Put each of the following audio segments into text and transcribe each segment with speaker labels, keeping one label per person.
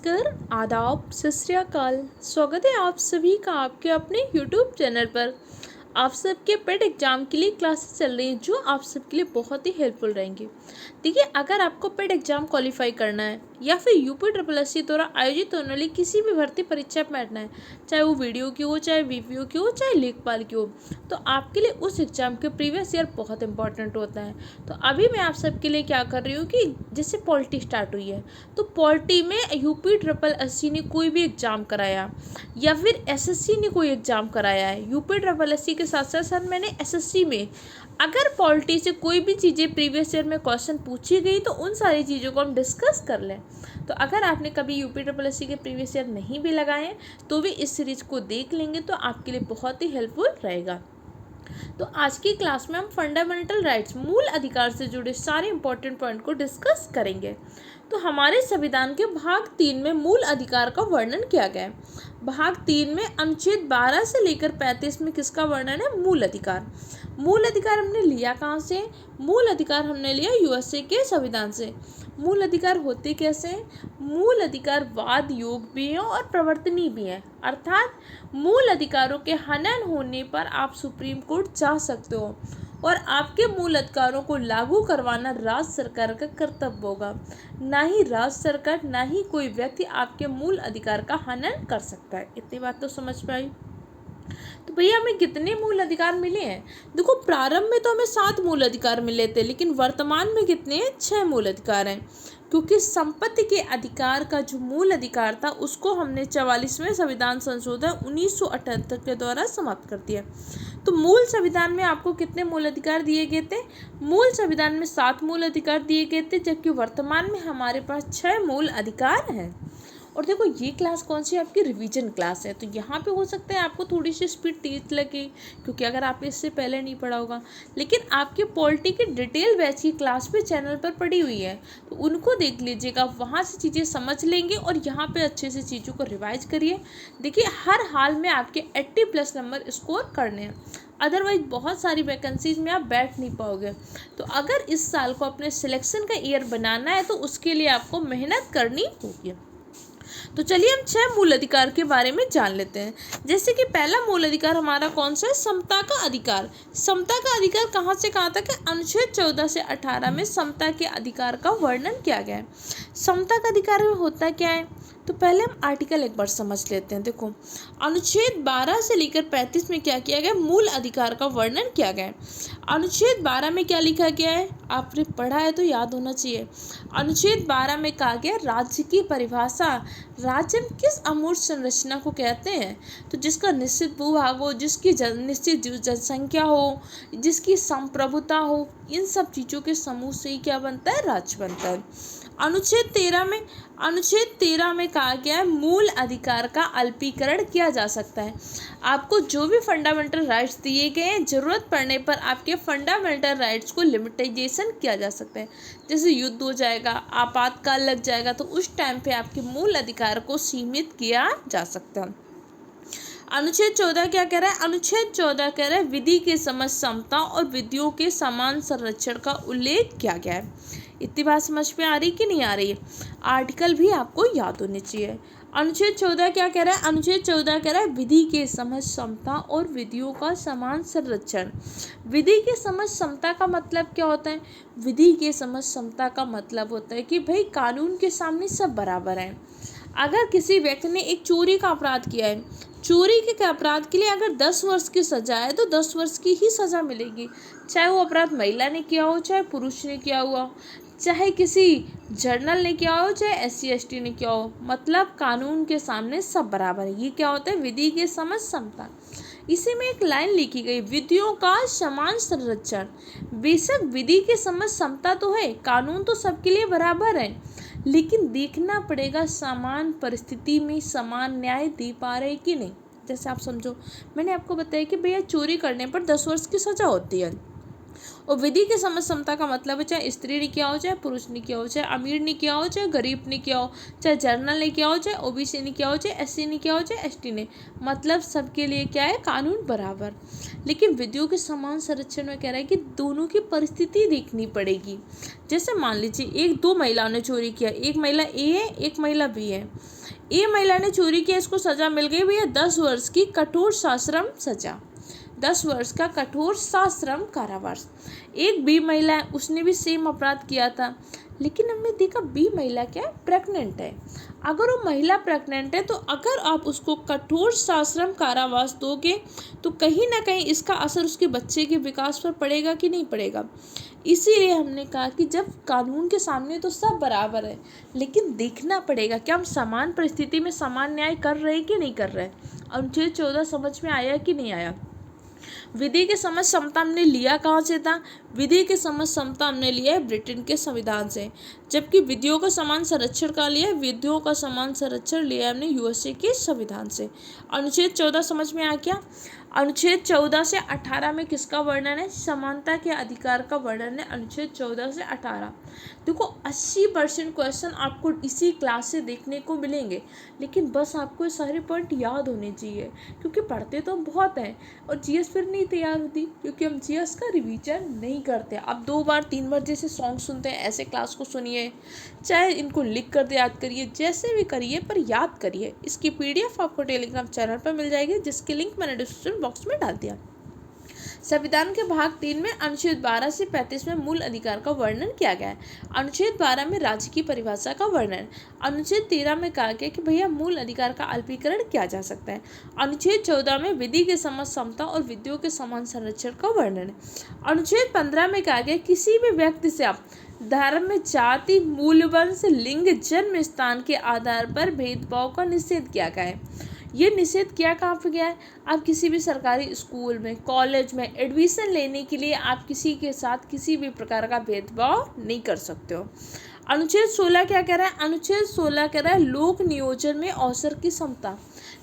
Speaker 1: कर आदाब सत श्री अकाल। स्वागत है आप सभी का आपके अपने YouTube चैनल पर। आप सबके पेट एग्जाम के लिए क्लासेस चल रही हैं जो आप सबके लिए बहुत ही हेल्पफुल रहेंगी। देखिए, अगर आपको पेट एग्जाम क्वालिफाई करना है या फिर UPSSC द्वारा आयोजित होने वाली किसी भी भर्ती परीक्षा में बैठना है, चाहे वो वीडियो की हो, चाहे VPO की हो, चाहे लेखपाल की हो, तो आपके लिए उस एग्जाम के प्रीवियस ईयर बहुत इंपॉर्टेंट होता है। तो अभी मैं आप सबके लिए क्या कर रही हूँ कि जैसे पॉलिटी स्टार्ट हुई है, तो पॉलिटी में UPSSC ने कोई भी एग्ज़ाम कराया या फिर SSC ने कोई एग्ज़ाम कराया है, UPSSC के साथ साथ सर मैंने SSC में अगर पॉलिटी से कोई भी चीज़ें प्रीवियस ईयर में क्वेश्चन पूछी गई तो उन सारी चीज़ों को हम डिस्कस कर लें। तो अगर आपने कभी UPSSC के प्रीवियस ईयर नहीं भी लगाए हैं तो भी इस सीरीज़ को देख लेंगे तो आपके लिए बहुत ही हेल्पफुल रहेगा। तो आज की क्लास में हम फंडामेंटल राइट्स, मूल अधिकार से जुड़े सारे इंपॉर्टेंट पॉइंट को डिस्कस करेंगे। तो हमारे संविधान के भाग 3 में मूल अधिकार का वर्णन किया गया है। भाग 3 में अनुच्छेद 12 से लेकर 35 में किसका वर्णन है? मूल अधिकार। मूल अधिकार हमने लिया कहाँ से? मूल अधिकार हमने लिया USA के संविधान से। मूल अधिकार होते कैसे हैं? मूल अधिकार वाद योग्य भी हैं और प्रवर्तनीय भी हैं, अर्थात मूल अधिकारों के हनन होने पर आप सुप्रीम कोर्ट जा सकते हो और आपके मूल अधिकारों को लागू करवाना राज्य सरकार का कर्तव्य होगा। ना ही राज्य सरकार ना ही कोई व्यक्ति आपके मूल अधिकार का हनन कर सकता है। इतनी बात तो समझ में आई। तो भैया हमें कितने मूल अधिकार मिले हैं? देखो, प्रारंभ में तो हमें 7 मूल अधिकार मिले थे, लेकिन वर्तमान में कितने हैं? 6 मूल अधिकार हैं, क्योंकि संपत्ति के अधिकार का जो मूल अधिकार था उसको हमने 44वें संविधान संशोधन 1978 के द्वारा समाप्त कर दिया। तो मूल संविधान में आपको कितने मूल अधिकार दिए गए थे? मूल संविधान में 7 मूल अधिकार दिए गए थे, जबकि वर्तमान में हमारे पास 6 मूल अधिकार हैं। और देखो, ये क्लास कौन सी आपकी रिवीजन क्लास है, तो यहाँ पे हो सकता है आपको थोड़ी सी स्पीड तेज लगे, क्योंकि अगर आपने इससे पहले नहीं पढ़ा होगा, लेकिन आपके पॉलिटी की डिटेल बैच की क्लास पे चैनल पर पड़ी हुई है, तो उनको देख लीजिएगा, वहाँ से चीज़ें समझ लेंगे और यहाँ पे अच्छे से चीज़ों को रिवाइज करिए। देखिए, हर हाल में आपके 80+ नंबर स्कोर करने हैं, अदरवाइज बहुत सारी वैकेंसीज में आप बैठ नहीं पाओगे। तो अगर इस साल को अपने सिलेक्शन का ईयर बनाना है तो उसके लिए आपको मेहनत करनी होगी। तो चलिए हम 6 मूल अधिकार के बारे में जान लेते हैं। जैसे कि पहला मूल अधिकार हमारा कौन सा है? समता का अधिकार। समता का अधिकार कहाँ से कहाँ तक है? अनुच्छेद 14 से 18 में समता के अधिकार का वर्णन किया गया है। समता का अधिकार में होता क्या है? तो पहले हम आर्टिकल एक बार समझ लेते हैं। देखो, अनुच्छेद 12 से लेकर 35 में क्या किया गया? मूल अधिकार का वर्णन किया गया है। अनुच्छेद 12 में क्या लिखा गया है? आपने पढ़ा है तो याद होना चाहिए। अनुच्छेद 12 में कहा गया राज्य की परिभाषा। राज्य किस अमूर्त संरचना को कहते हैं? तो जिसका निश्चित भूभाग हो, जिसकी निश्चित जनसंख्या हो, जिसकी संप्रभुता हो, इन सब चीज़ों के समूह से ही क्या बनता है? राज्य बनता है। अनुच्छेद 13 में कहा गया है मूल अधिकार का अल्पीकरण किया जा सकता है। आपको जो भी फंडामेंटल राइट्स दिए गए हैं, जरूरत पड़ने पर आपके फंडामेंटल राइट्स को लिमिटेशन किया जा सकता है। जैसे युद्ध हो जाएगा, आपातकाल लग जाएगा, तो उस टाइम पे आपके मूल अधिकार को सीमित किया जा सकता है। अनुच्छेद 14 क्या कह रहा है? अनुच्छेद 14 कह रहा है विधि के समझ समता और विधियों के समान संरक्षण का उल्लेख किया गया है। इतनी बात समझ में आ रही कि नहीं आ रही? आर्टिकल भी आपको याद होने चाहिए। अनुच्छेद 14 क्या कह रहा है? अनुच्छेद 14 कह रहा है विधि के समझ समता और विधियों का समान संरक्षण। विधि के समझ समता का मतलब क्या होता है? विधि के समझ समता का मतलब होता है कि भाई कानून के सामने सब बराबर हैं। अगर किसी व्यक्ति ने एक चोरी का अपराध किया है, चोरी के अपराध के लिए अगर 10 वर्ष की सजा है तो 10 वर्ष की ही सजा मिलेगी, चाहे वो अपराध महिला ने किया हो, चाहे पुरुष ने किया हुआ, चाहे किसी जर्नल ने किया हो, चाहे SC ST ने किया हो। मतलब कानून के सामने सब बराबर है। ये क्या होता है? विधि के समझ समता। इसी में एक लाइन लिखी गई, विधियों का समान संरक्षण। बेशक विधि के समझ समता तो है, कानून तो सबके लिए बराबर है, लेकिन देखना पड़ेगा समान परिस्थिति में समान न्याय दे पा रहे कि नहीं। जैसे आप समझो, मैंने आपको बताया कि भैया चोरी करने पर 10 वर्ष की सजा होती है, और विधि के समझ समता का मतलब है चाहे स्त्री ने किया हो, चाहे पुरुष ने किया हो, चाहे अमीर ने किया हो, चाहे गरीब ने किया हो, चाहे जर्नल ने किया हो, चाहे ओबीसी ने किया हो, चाहे एससी ने किया हो, चाहे एसटी ने, मतलब सबके लिए क्या है, कानून बराबर। लेकिन विधियों के समान संरक्षण में कह रहा है कि दोनों की परिस्थिति देखनी पड़ेगी। जैसे मान लीजिए दो महिलाओं ने चोरी किया, एक महिला ए है, एक महिला बी है। ए महिला ने चोरी किया, इसको सजा मिल गई भैया 10 वर्ष की कठोर सश्रम सजा, 10 वर्ष का कठोर सश्रम कारावास। एक बी महिला है, उसने भी सेम अपराध किया था, लेकिन हमने देखा बी महिला क्या है, प्रेग्नेंट है। अगर वो महिला प्रेग्नेंट है तो अगर आप उसको कठोर सश्रम कारावास दोगे तो कहीं ना कहीं इसका असर उसके बच्चे के विकास पर पड़ेगा कि नहीं पड़ेगा। इसीलिए हमने कहा कि जब कानून के सामने तो सब बराबर है, लेकिन देखना पड़ेगा कि हम समान परिस्थिति में समान न्याय कर रहे हैं कि नहीं कर रहे हैं। अनुच्छेद 14 समझ में आया कि नहीं आया। विधि के समझ समता हमने लिया कहाँ से था, विधि के समझ समता हमने लिया है ब्रिटेन के संविधान से, जबकि विधियों का समान संरक्षण कहाँ लिया है, विधियों का समान संरक्षण लिया है हमने यूएसए के संविधान से। अनुच्छेद 14 समझ में आ गया। अनुच्छेद 14 से 18 में किसका वर्णन है, समानता के अधिकार का वर्णन है अनुच्छेद 14 से 18। देखो 80% क्वेश्चन आपको इसी क्लास से देखने को मिलेंगे, लेकिन बस आपको ये सारे पॉइंट याद होने चाहिए, क्योंकि पढ़ते तो बहुत हैं और जीएस फिर नहीं तैयार होती, क्योंकि हम जीएस का रिवीजन नहीं करते। आप 2 बार 3 बार जैसे सॉन्ग सुनते हैं ऐसे क्लास को सुनिए, चाहे इनको लिख कर याद करिए, जैसे भी करिए पर याद करिए। इसकी पीडीएफ आपको टेलीग्राम चैनल पर मिल जाएगी, जिसकी लिंक मैंने डिस्क्रिप्शन बॉक्स में डाल दिया। संविधान के भाग 3 में अनुच्छेद 12 से 35 में मूल अधिकार का वर्णन किया गया है। अनुच्छेद 12 में राज्य की परिभाषा का वर्णन। अनुच्छेद 13 में कहा गया कि भैया मूल अधिकार का अल्पीकरण किया जा सकता है। अनुच्छेद 14 में विधि के समझ समता और विधियों के समान संरक्षण का वर्णन है। अनुच्छेद 15 में कहा गया किसी भी व्यक्ति से आप धर्म, जाति, मूल, वंश, लिंग, जन्म स्थान के आधार पर भेदभाव का निषेध किया गया है। ये निषेध किया कहाँ पे गया है, आप किसी भी सरकारी स्कूल में, कॉलेज में एडमिशन लेने के लिए आप किसी के साथ किसी भी प्रकार का भेदभाव नहीं कर सकते हो। अनुच्छेद 16 क्या कह रहा है, अनुच्छेद 16 कह रहा है लोक नियोजन में अवसर की समता।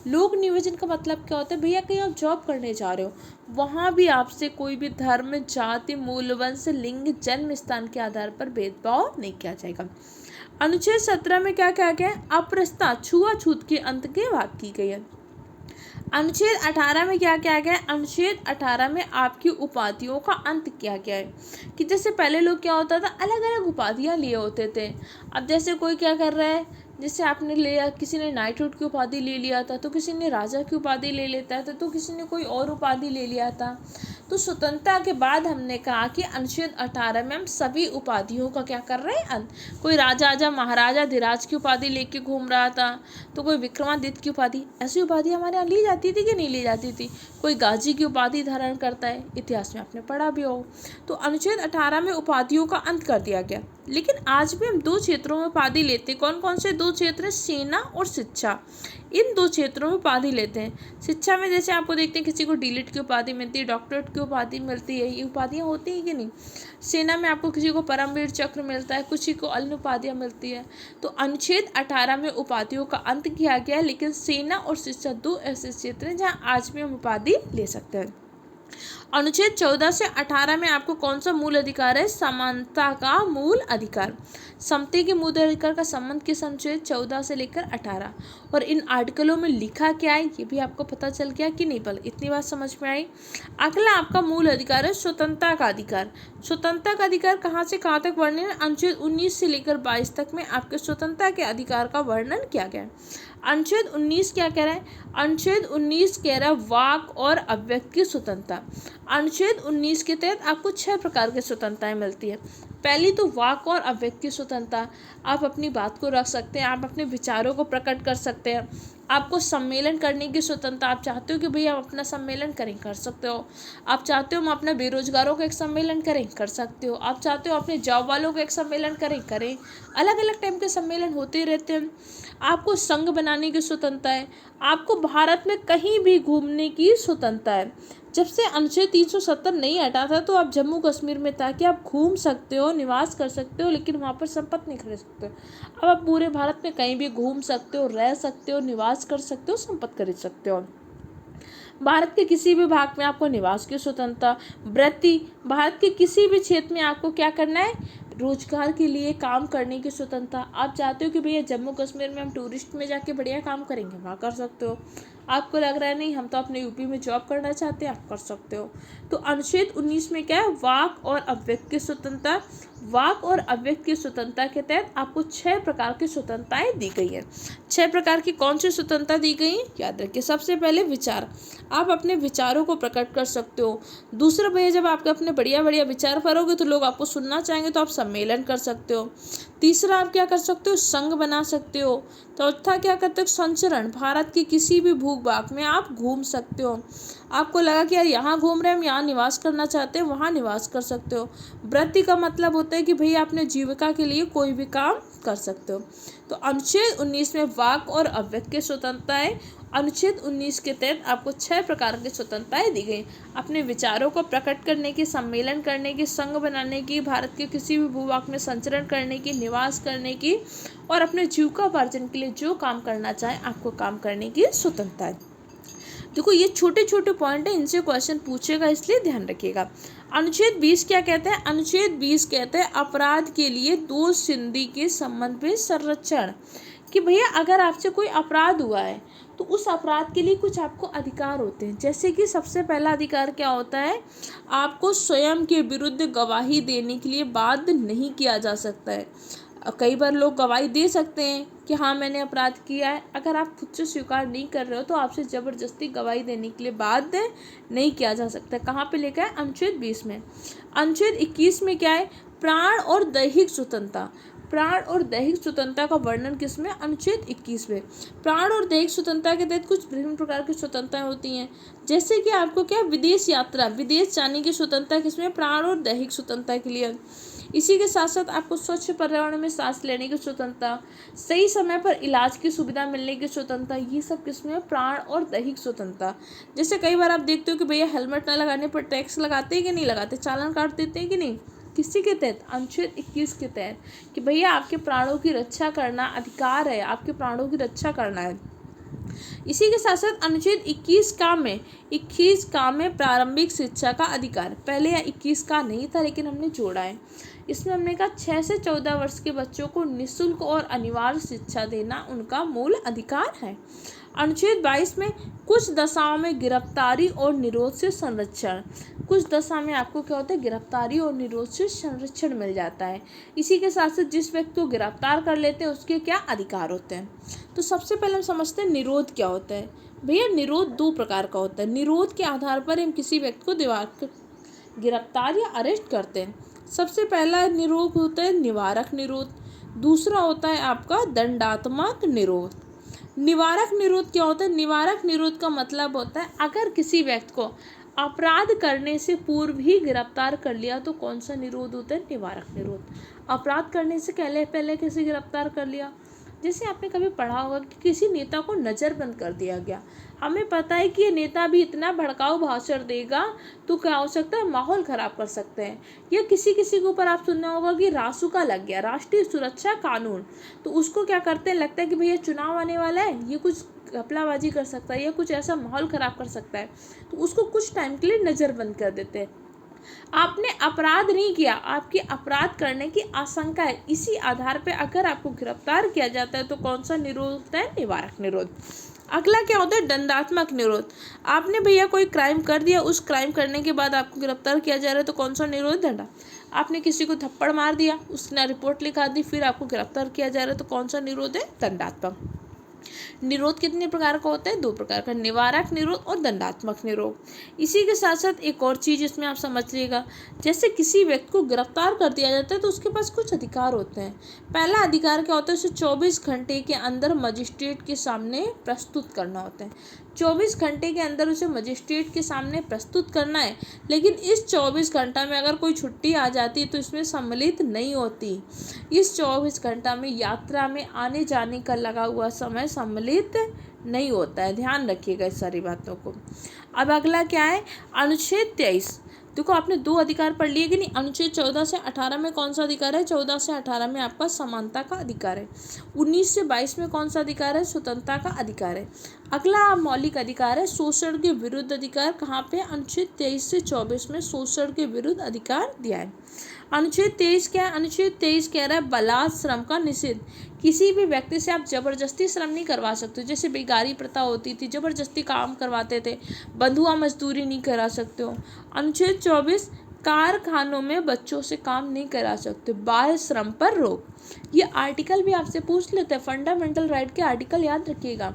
Speaker 1: लोक नियोजन का मतलब क्या होता है, भैया कहीं आप जॉब करने जा रहे हो, वहाँ भी आपसे कोई भी धर्म, जाति, मूल, वंश, लिंग, जन्म स्थान के आधार पर भेदभाव नहीं किया जाएगा। अनुच्छेद 17 में क्या कहा गया है, अपरसता, छुआछूत के अंत की बात की गई है। अनुच्छेद 18 में क्या किया गया है, अनुच्छेद 18 में आपकी उपाधियों का अंत किया गया है कि जैसे पहले लोग क्या होता था, अलग अलग उपाधियां लिए होते थे। अब जैसे कोई क्या कर रहा है, जैसे आपने लिया, किसी ने नाइटहुड की उपाधि ले लिया था, तो किसी ने राजा की उपाधि ले लेता था, तो किसी ने कोई और उपाधि ले लिया था। तो स्वतंत्रता के बाद हमने कहा कि अनुच्छेद 18 में हम सभी उपाधियों का क्या कर रहे हैं, अंत। कोई राजा महाराजा धीराज की उपाधि लेके घूम रहा था, तो कोई विक्रमादित्य की उपाधि, ऐसी उपाधि हमारे यहाँ ली जाती थी कि नहीं ली जाती थी। कोई गाजी की उपाधि धारण करता है, इतिहास में आपने पढ़ा भी हो। तो अनुच्छेद 18 में उपाधियों का अंत कर दिया गया। लेकिन आज भी हम 2 क्षेत्रों में उपाधि लेते हैं। कौन कौन से 2 क्षेत्र हैं, सेना और शिक्षा। इन 2 क्षेत्रों में उपाधि लेते हैं। शिक्षा में जैसे आपको देखते हैं किसी को डीलिट की उपाधि मिलती है, डॉक्टरेट की उपाधि मिलती है, ये उपाधियाँ होती हैं कि नहीं। सेना में आपको किसी को परमवीर चक्र मिलता है, किसी को अन्य उपाधियाँ मिलती है। तो अनुच्छेद 18 में उपाधियों का अंत किया गया है, लेकिन सेना और शिक्षा 2 ऐसे क्षेत्र हैं जहाँ आज भी हम उपाधि ले सकते हैं। अनुच्छेद 14 से 18 में आपको कौन सा मूल अधिकार है, समानता का मूल अधिकार। समता के मूल अधिकार का संबंध किस अनुच्छेद 14 से लेकर 18, और इन आर्टिकलों में लिखा क्या है ये भी आपको पता चल गया कि नहीं, पल इतनी बात समझ में आई। अगला आपका मूल अधिकार है स्वतंत्रता का अधिकार। स्वतंत्रता का अधिकार कहाँ से कहाँ तक वर्णन है, अनुच्छेद 19 से लेकर 22 तक में आपके स्वतंत्रता के अधिकार का वर्णन किया गया है। अनुच्छेद 19 क्या कह रहा है, अनुच्छेद 19 कह रहा है वाक और अभिव्यक्ति की स्वतंत्रता। अनुच्छेद 19 के तहत आपको 6 प्रकार की स्वतंत्रताएं मिलती है। पहली तो वाक और अभिव्यक्ति की स्वतंत्रता, आप अपनी बात को रख सकते हैं, आप अपने विचारों को प्रकट कर सकते हैं। आपको सम्मेलन करने की स्वतंत्रता, आप चाहते हो कि भैया हम अपना सम्मेलन करें, कर सकते हो। आप चाहते हो हम अपने बेरोजगारों का एक सम्मेलन करें, कर सकते हो। आप चाहते हो अपने जॉब वालों का एक सम्मेलन करें। अलग अलग टाइप के सम्मेलन होते रहते हैं। आपको संघ बनाने की स्वतंत्रता है। आपको भारत में कहीं भी घूमने की स्वतंत्रता है। जब से अनुच्छेद 370 नहीं हटा था तो आप जम्मू कश्मीर में था कि आप घूम सकते हो, निवास कर सकते हो, लेकिन वहाँ पर संपत्ति नहीं खरीद सकते। अब आप पूरे भारत में कहीं भी घूम सकते हो, रह सकते हो, निवास कर सकते हो, संपत्ति खरीद सकते हो। भारत के किसी भी भाग में आपको निवास की स्वतंत्रता। वृत्ति, भारत के किसी भी क्षेत्र में आपको क्या करना है, रोजगार के लिए काम करने की स्वतंत्रता। आप चाहते हो कि भैया जम्मू कश्मीर में हम टूरिस्ट में जाके बढ़िया काम करेंगे, वहाँ कर सकते हो। आपको लग रहा है नहीं हम तो अपने यूपी में जॉब करना चाहते हैं, आप कर सकते हो। तो अनुच्छेद 19 में क्या है, वाक और अभिव्यक्ति की स्वतंत्रता। वाक और अभिव्यक्ति की स्वतंत्रता के तहत आपको 6 प्रकार की स्वतंत्रताएं दी गई हैं। 6 प्रकार की कौन सी स्वतंत्रता दी गई है, याद रखिए। सबसे पहले विचार, आप अपने विचारों को प्रकट कर सकते हो। दूसरा भैया जब आपके अपने बढ़िया बढ़िया विचार करोगे तो लोग आपको सुनना चाहेंगे, तो आप सम्मेलन कर सकते हो। तीसरा आप क्या कर सकते हो, संघ बना सकते हो। चौथा क्या करते हो, संचरण, भारत के किसी भी भूभाग में आप घूम सकते हो। आपको लगा कि यार यहाँ घूम रहे हैं, हम यहाँ निवास करना चाहते हैं, वहाँ निवास कर सकते हो। वृत्ति का मतलब होता है कि भैया अपने जीविका के लिए कोई भी काम कर सकते हो। तो अनुच्छेद 19 में वाक और अभिव्यक्ति की स्वतंत्रता है। अनुच्छेद 19 के तहत आपको 6 प्रकार की स्वतंत्रताएं दी गई, अपने विचारों को प्रकट करने की, सम्मेलन करने की, संघ बनाने की, भारत के किसी भी भूभाग में संचरण करने की, निवास करने की और अपने जीविकोपार्जन के लिए जो काम करना चाहे आपको काम करने की स्वतंत्रता है। देखो ये छोटे छोटे पॉइंट है, इनसे क्वेश्चन पूछेगा, इसलिए ध्यान रखिएगा। अनुच्छेद 20 क्या कहता है, अनुच्छेद 20 कहता है अपराध के लिए दोष सिद्धि के संबंध में संरक्षण। कि भैया अगर आपसे कोई अपराध हुआ है तो उस अपराध के लिए कुछ आपको अधिकार होते हैं। जैसे कि सबसे पहला अधिकार क्या होता है, आपको स्वयं के विरुद्ध गवाही देने के लिए बाध्य नहीं किया जा सकता है। कई बार लोग गवाही दे सकते हैं कि हाँ मैंने अपराध किया है, अगर आप खुद से स्वीकार नहीं कर रहे हो तो आपसे ज़बरदस्ती गवाही देने के लिए बाध्य नहीं किया जा सकता। कहाँ पे लिखा है, अनुच्छेद 20 में। अनुच्छेद 21 में क्या है, प्राण और दैहिक स्वतंत्रता। प्राण और दैहिक स्वतंत्रता का वर्णन किसमें, अनुच्छेद 21 में। प्राण और दैहिक स्वतंत्रता के तहत कुछ विभिन्न प्रकार की स्वतंत्रताएं होती हैं। जैसे कि आपको क्या, विदेश यात्रा, विदेश जाने की स्वतंत्रता किसमें, प्राण और दैहिक स्वतंत्रता के लिए। इसी के साथ साथ आपको स्वच्छ पर्यावरण में सांस लेने की स्वतंत्रता, सही समय पर इलाज की सुविधा मिलने की स्वतंत्रता, ये सब किसमें, प्राण और दैहिक स्वतंत्रता। जैसे कई बार आप देखते हो कि भैया हेलमेट न लगाने पर टैक्स लगाते हैं कि नहीं लगाते, चालान काट देते हैं कि नहीं, किसी के तहत, अनुच्छेद 21 के तहत, कि भैया आपके प्राणों की रक्षा करना अधिकार है, आपके प्राणों की रक्षा करना है। इसी के साथ साथ अनुच्छेद 21 का में प्रारंभिक शिक्षा का अधिकार, पहले या 21 का नहीं था लेकिन हमने जोड़ा है। इसमें हमने कहा 6 से 14 वर्ष के बच्चों को निःशुल्क और अनिवार्य शिक्षा देना उनका मूल अधिकार है। अनुच्छेद 22 में कुछ दशाओं में गिरफ्तारी और निरोध से संरक्षण। कुछ दशा में आपको क्या होता है, गिरफ्तारी और निरोध से संरक्षण मिल जाता है। इसी के साथ साथ जिस व्यक्ति को गिरफ्तार कर लेते हैं उसके क्या अधिकार होते हैं। तो सबसे पहले हम समझते हैं निरोध क्या होता है। भैया निरोध 2 प्रकार का होता है। निरोध के आधार पर हम किसी व्यक्ति को गिरफ्तार या अरेस्ट करते हैं। सबसे पहला निरोध होता है निवारक निरोध, दूसरा होता है आपका दंडात्मक निरोध। निवारक निरोध क्या होता है, निवारक निरोध का मतलब होता है अगर किसी व्यक्ति को अपराध करने से पूर्व ही गिरफ्तार कर लिया तो कौन सा निरोध होता है, निवारक निरोध। अपराध करने से पहले किसी गिरफ्तार कर लिया, जैसे आपने कभी पढ़ा होगा कि किसी नेता को नज़रबंद कर दिया गया, हमें पता है कि ये नेता भी इतना भड़काऊ भाषण देगा तो क्या हो सकता है, माहौल ख़राब कर सकते हैं। या किसी के ऊपर आप सुनना होगा कि रासुका लग गया, राष्ट्रीय सुरक्षा कानून, तो उसको क्या करते हैं, लगता है कि भैया चुनाव आने वाला है, ये कुछ घपलाबाजी कर सकता है या कुछ ऐसा माहौल ख़राब कर सकता है, तो उसको कुछ टाइम के लिए नज़रबंद कर देते हैं। आपने अपराध नहीं किया, आपकी अपराध करने की आशंका है, इसी आधार पर अगर आपको गिरफ्तार किया जाता है तो कौन सा निरोध होता है, निवारक निरोध। अगला क्या होता है, दंडात्मक निरोध। आपने भैया कोई क्राइम कर दिया, उस क्राइम करने के बाद आपको गिरफ्तार किया जा रहा है तो कौन सा निरोध, दंडा। आपने किसी को थप्पड़ मार दिया, उसने रिपोर्ट लिखा दी, फिर आपको गिरफ्तार किया जा रहा है तो कौन सा निरोध है, दंडात्मक। निरोध कितने प्रकार का होता है, 2 प्रकार का, निवारक निरोध और दंडात्मक निरोध। इसी के साथ साथ एक और चीज़ इसमें आप समझ लीजिएगा, जैसे किसी व्यक्ति को गिरफ्तार कर दिया जाता है तो उसके पास कुछ अधिकार होते हैं। पहला अधिकार क्या होता है, उसे 24 घंटे के अंदर मजिस्ट्रेट के सामने प्रस्तुत करना होता है। 24 घंटे के अंदर उसे मजिस्ट्रेट के सामने प्रस्तुत करना है, लेकिन इस 24 घंटा में अगर कोई छुट्टी आ जाती है तो इसमें सम्मिलित नहीं होती। इस 24 घंटा में यात्रा में आने जाने का लगा हुआ समय सम्मिलित नहीं होता है, ध्यान रखिएगा इस सारी बातों को। अब अगला क्या है, अनुच्छेद 23। देखो आपने 2 अधिकार पढ़ लिए कि नहीं। अनुच्छेद 14 से 18 में कौन सा अधिकार है? 14 से 18 में आपका समानता का अधिकार है। 19 से 22 में कौन सा अधिकार है? स्वतंत्रता का अधिकार है। अगला मौलिक अधिकार है शोषण के विरुद्ध अधिकार। कहाँ पे? अनुच्छेद 23 से 24 में शोषण के विरुद्ध अधिकार दिया है। अनुच्छेद 23 क्या है? अनुच्छेद 23 कह रहा है बलात् श्रम का निषेध। किसी भी व्यक्ति से आप जबरदस्ती श्रम नहीं करवा सकते। जैसे बेगारी प्रथा होती थी, जबरदस्ती काम करवाते थे, बंधुआ मजदूरी नहीं करा सकते हो। अनुच्छेद 24 कारखानों में बच्चों से काम नहीं करा सकते। बाल श्रम पर रोक। ये आर्टिकल भी आपसे पूछ लेते हैं, फंडामेंटल राइट के आर्टिकल याद रखिएगा।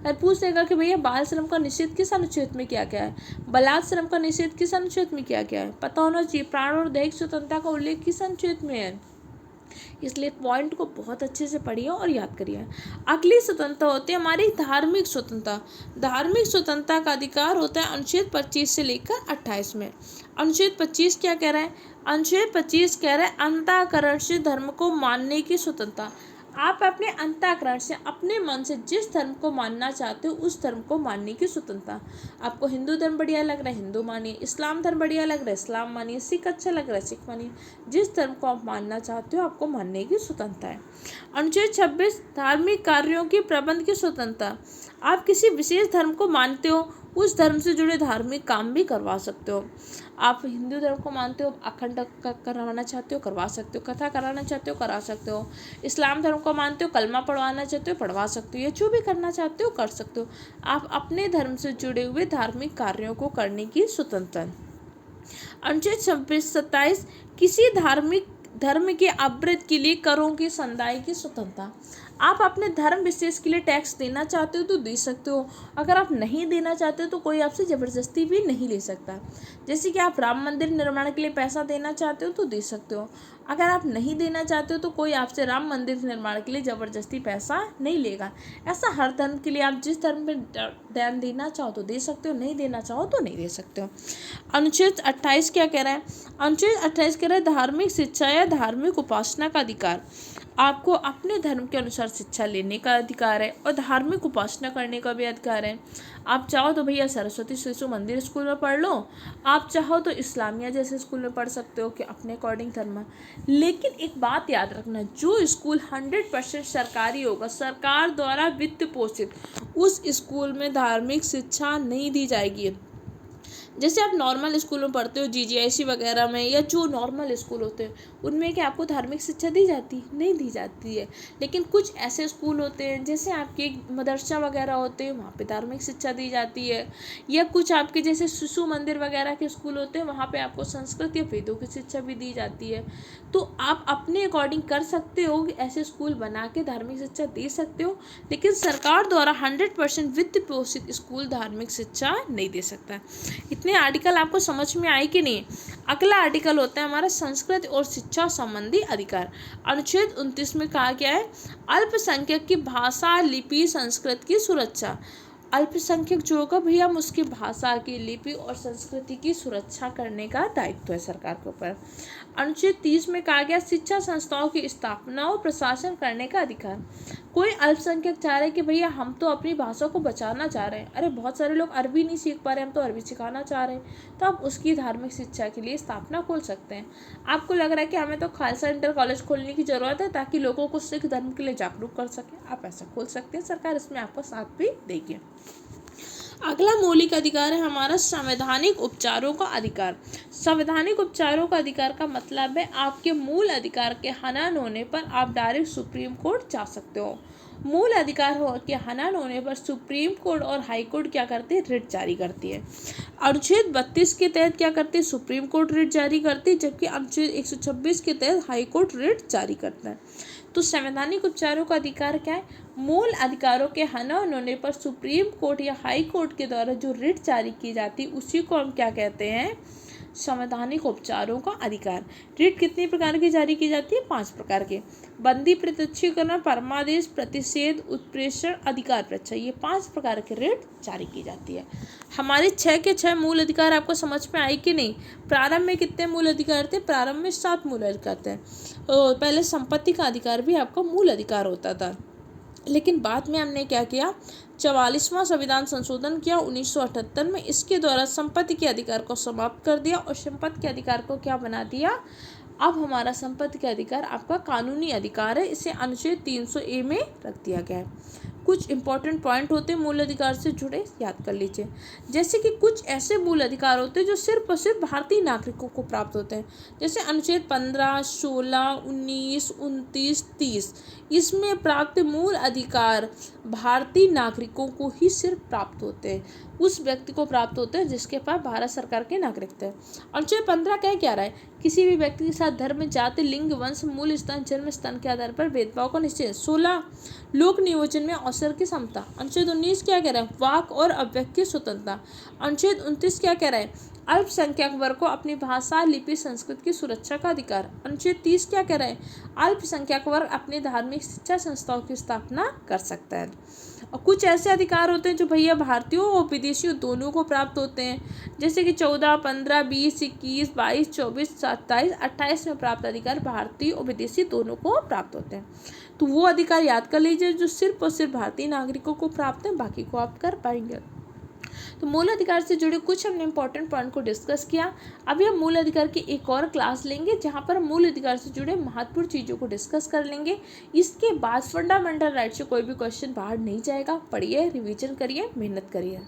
Speaker 1: पूछ लेगा कि भैया बाल श्रम का निषेध किस अनुच्छेद में क्या क्या है, बलात् श्रम का निषेध किस अनुच्छेद में क्या क्या है, पता होना चाहिए। प्राण और दैहिक स्वतंत्रता का उल्लेख किस अनुच्छेद में है। इसलिए पॉइंट को बहुत अच्छे से पढ़िए और याद करिए। अगली स्वतंत्रता होती है हमारी धार्मिक स्वतंत्रता। धार्मिक स्वतंत्रता का अधिकार होता है अनुच्छेद 25 से लेकर 28 में। अनुच्छेद 25 क्या कह रहा है? अनुच्छेद 25 कह रहा है अंतःकरण से धर्म को मानने की स्वतंत्रता। आप अपने अंतःकरण से, अपने मन से जिस धर्म को मानना चाहते हो उस धर्म को मानने की स्वतंत्रता। आपको हिंदू धर्म बढ़िया लग रहा है हिंदू मानिए, इस्लाम धर्म बढ़िया लग रहा है इस्लाम मानिए, सिख अच्छा लग रहा है सिख मानिए। जिस धर्म को आप मानना चाहते हो आपको मानने की स्वतंत्रता है। अनुच्छेद 26 धार्मिक कार्यों की प्रबंध की स्वतंत्रता। आप किसी विशेष धर्म को मानते हो उस धर्म से जुड़े धार्मिक काम भी करवा सकते हो। आप हिंदू धर्म को मानते हो, अखंड करवाना चाहते हो करवा सकते हो, कथा कराना चाहते हो करा सकते हो। इस्लाम धर्म को मानते हो, कलमा पढ़वाना चाहते हो पढ़वा सकते हो, या जो भी करना चाहते हो कर सकते हो। आप अपने धर्म से जुड़े हुए धार्मिक कार्यों को करने की स्वतंत्रता। अनुच्छेद 27 किसी धार्मिक धर्म के अवृत्त के लिए करों की संदाय की स्वतंत्रता। आप अपने धर्म विशेष के लिए टैक्स देना चाहते हो तो दे सकते हो। अगर आप नहीं देना चाहते हो तो कोई आपसे ज़बरदस्ती भी नहीं ले सकता। जैसे कि आप राम मंदिर निर्माण के लिए पैसा देना चाहते हो तो दे सकते हो। अगर आप नहीं देना चाहते हो तो कोई आपसे राम मंदिर निर्माण के लिए ज़बरदस्ती पैसा नहीं लेगा। ऐसा हर धर्म के लिए आप जिस धर्म में दान देना चाहो तो दे सकते हो, नहीं देना चाहो तो नहीं दे सकते हो। अनुच्छेद 28 क्या कह रहा है? अनुच्छेद 28 कह रहा है धार्मिक शिक्षा या धार्मिक उपासना का अधिकार। आपको अपने धर्म के अनुसार शिक्षा लेने का अधिकार है और धार्मिक उपासना करने का भी अधिकार है। आप चाहो तो भैया सरस्वती शिशु मंदिर स्कूल में पढ़ लो, आप चाहो तो इस्लामिया जैसे स्कूल में पढ़ सकते हो कि अपने अकॉर्डिंग धर्म। लेकिन एक बात याद रखना, जो स्कूल 100% सरकारी होगा, सरकार द्वारा वित्त पोषित, उस स्कूल में धार्मिक शिक्षा नहीं दी जाएगी। जैसे आप नॉर्मल स्कूल में पढ़ते हो जीजीआईसी वगैरह में, या जो नॉर्मल स्कूल होते हैं उनमें क्या आपको धार्मिक शिक्षा दी जाती नहीं दी जाती है। लेकिन कुछ ऐसे स्कूल होते हैं जैसे आपके मदरसा वगैरह होते हैं वहाँ पे धार्मिक शिक्षा दी जाती है, या कुछ आपके जैसे शिशु मंदिर वगैरह के स्कूल होते हैं वहाँ पे आपको संस्कृत या वेदों की शिक्षा भी दी जाती है। तो आप अपने अकॉर्डिंग कर सकते हो, ऐसे स्कूल बना के धार्मिक शिक्षा दे सकते हो। लेकिन सरकार द्वारा 100% वित्त पोषित स्कूल धार्मिक शिक्षा नहीं दे सकता। इतने आर्टिकल आपको समझ में आए कि नहीं? अगला आर्टिकल होता है हमारा संस्कृत और शिक्षा संबंधी अधिकार। अनुच्छेद 29 में कहा गया है अल्पसंख्यक की भाषा लिपि संस्कृत की सुरक्षा। अल्पसंख्यक जो होगा भैया उसकी भाषा की लिपि और संस्कृति की सुरक्षा करने का दायित्व है सरकार के ऊपर। अनुच्छेद 30 में कहा गया शिक्षा संस्थाओं की स्थापना और प्रशासन करने का अधिकार। कोई अल्पसंख्यक चाह रहे कि भैया हम तो अपनी भाषा को बचाना चाह रहे हैं, अरे बहुत सारे लोग अरबी नहीं सीख पा रहे, हम तो अरबी सिखाना चाह रहे हैं, तो आप उसकी धार्मिक शिक्षा के लिए स्थापना खोल सकते हैं। आपको लग रहा है कि हमें तो खालसा इंटर कॉलेज खोलने की ज़रूरत है ताकि लोगों को सिख धर्म के लिए जागरूक कर सकें, आप ऐसा खोल सकते हैं, सरकार इसमें आपका साथ भी देगी। अगला मौलिक अधिकार है हमारा संवैधानिक उपचारों का अधिकार। संवैधानिक उपचारों का अधिकार का मतलब है आपके मूल अधिकार के हनन होने पर आप डायरेक्ट सुप्रीम कोर्ट जा सकते हो। मूल अधिकार के हनन होने पर सुप्रीम कोर्ट और हाई कोर्ट क्या करते हैं? रिट जारी करती है। अनुच्छेद 32 के तहत क्या करती है? सुप्रीम कोर्ट रिट जारी करती है, जबकि अनुच्छेद 126 के तहत हाई कोर्ट रिट जारी करता है। तो संवैधानिक उपचारों का अधिकार क्या है? मूल अधिकारों के हनन होने पर सुप्रीम कोर्ट या हाई कोर्ट के द्वारा जो रिट जारी की जाती है उसी को हम क्या कहते हैं? संवैधानिक उपचारों का अधिकार। रिट कितनी प्रकार की जारी की जाती है? 5 प्रकार के। बंदी, प्रत्यक्षीकरण, परमादेश, प्रतिषेध, उत्प्रेषण, अधिकार परीक्षा, ये 5 प्रकार के रिट जारी की जाती है। हमारे 6 के 6 मूल अधिकार आपको समझ में आए कि नहीं? प्रारंभ में कितने मूल अधिकार थे? प्रारंभ में 7 मूल अधिकार थे। पहले संपत्ति का अधिकार भी आपका मूल अधिकार होता था। लेकिन बाद में हमने क्या किया, 44वां संविधान संशोधन किया 1978 में। इसके द्वारा संपत्ति के अधिकार को समाप्त कर दिया और संपत्ति के अधिकार को क्या बना दिया, अब हमारा संपत्ति का अधिकार आपका कानूनी अधिकार है। इसे अनुच्छेद 300A में रख दिया गया है। कुछ इंपॉर्टेंट पॉइंट होते हैं मूल अधिकार से जुड़े, याद कर लीजिए। जैसे कि कुछ ऐसे मूल अधिकार होते हैं जो सिर्फ और सिर्फ भारतीय नागरिकों को प्राप्त होते हैं, जैसे अनुच्छेद 15, 16, 19, 29, 30। इसमें प्राप्त मूल अधिकार भारतीय नागरिकों को ही सिर्फ प्राप्त होते हैं, उस व्यक्ति को प्राप्त होते हैं जिसके पास भारत सरकार के नागरिकता है। अनुच्छेद 15 क्या रहा है, किसी भी व्यक्ति के साथ धर्म, जाति, लिंग, वंश, मूल स्थान, जन्म स्थान के आधार पर भेदभाव का निषेध। 16, लोक नियोजन में अवसर की समता। अनुच्छेद 19 क्या कह रहा है, वाक और अभिव्यक्ति की स्वतंत्रता। अनुच्छेद 29 क्या कह रहा है, अल्पसंख्यक वर्ग को अपनी भाषा, लिपि, संस्कृति की सुरक्षा का अधिकार। अनुच्छेद 30 क्या कह रहा है, अल्पसंख्यक वर्ग अपने धार्मिक शिक्षा संस्थाओं की स्थापना कर सकता है। और कुछ ऐसे अधिकार होते हैं जो भैया भारतीयों और विदेशियों दोनों को प्राप्त होते हैं, जैसे कि 14, 15, 20, 21, 22, 24, 27, 28 में प्राप्त अधिकार भारतीय और विदेशी दोनों को प्राप्त होते हैं। तो वो अधिकार याद कर लीजिए जो सिर्फ और सिर्फ भारतीय नागरिकों को प्राप्त है, बाकी को आप कर पाएंगे। तो मूल अधिकार से जुड़े कुछ हमने इंपॉर्टेंट पॉइंट को डिस्कस किया। अभी हम मूल अधिकार की एक और क्लास लेंगे जहां पर मूल अधिकार से जुड़े महत्वपूर्ण चीज़ों को डिस्कस कर लेंगे। इसके बाद फंडामेंटल राइट से कोई भी क्वेश्चन बाहर नहीं जाएगा। पढ़िए, रिवीजन करिए, मेहनत करिए।